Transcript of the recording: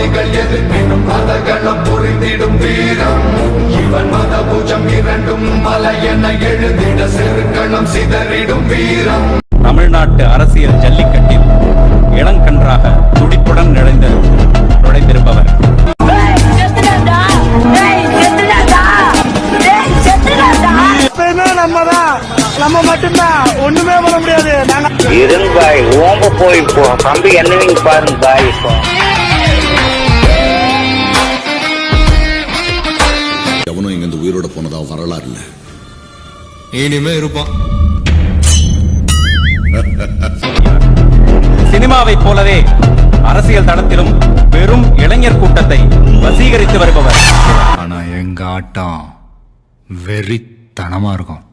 மதவாதிகள் எதிர்ப்பினும் மதகளும் புரிந்திடும் வீரம் இவன் மதபூஜம் இரண்டும் மலை என எழுதிட செருக்களம் சிதறிடும் வீரம். தமிழ்நாட்டு அரசியல் ஜல்லிக்கட்டில் இளங்கன்றாக துடிப்புடன் நுழைந்திருப்பவர் நம்ம மட்டும்தான், ஒண்ணுமே பண்ண முடியாது. பாய் ஓம்ப போய் கம்பி என்னவீங்க பாருங்க பாய். இப்போ எவனும் இங்க இந்த உயிரோட போனதா வரலாறு இல்ல, இனிமே இருப்பான். சினிமாவை போலவே அரசியல் தளத்திலும் வெறும் இளைஞர் கூட்டத்தை வசீகரித்து வருபவர். ஆனா எங்க ஆட்டம் வெறித்தனமா இருக்கும்.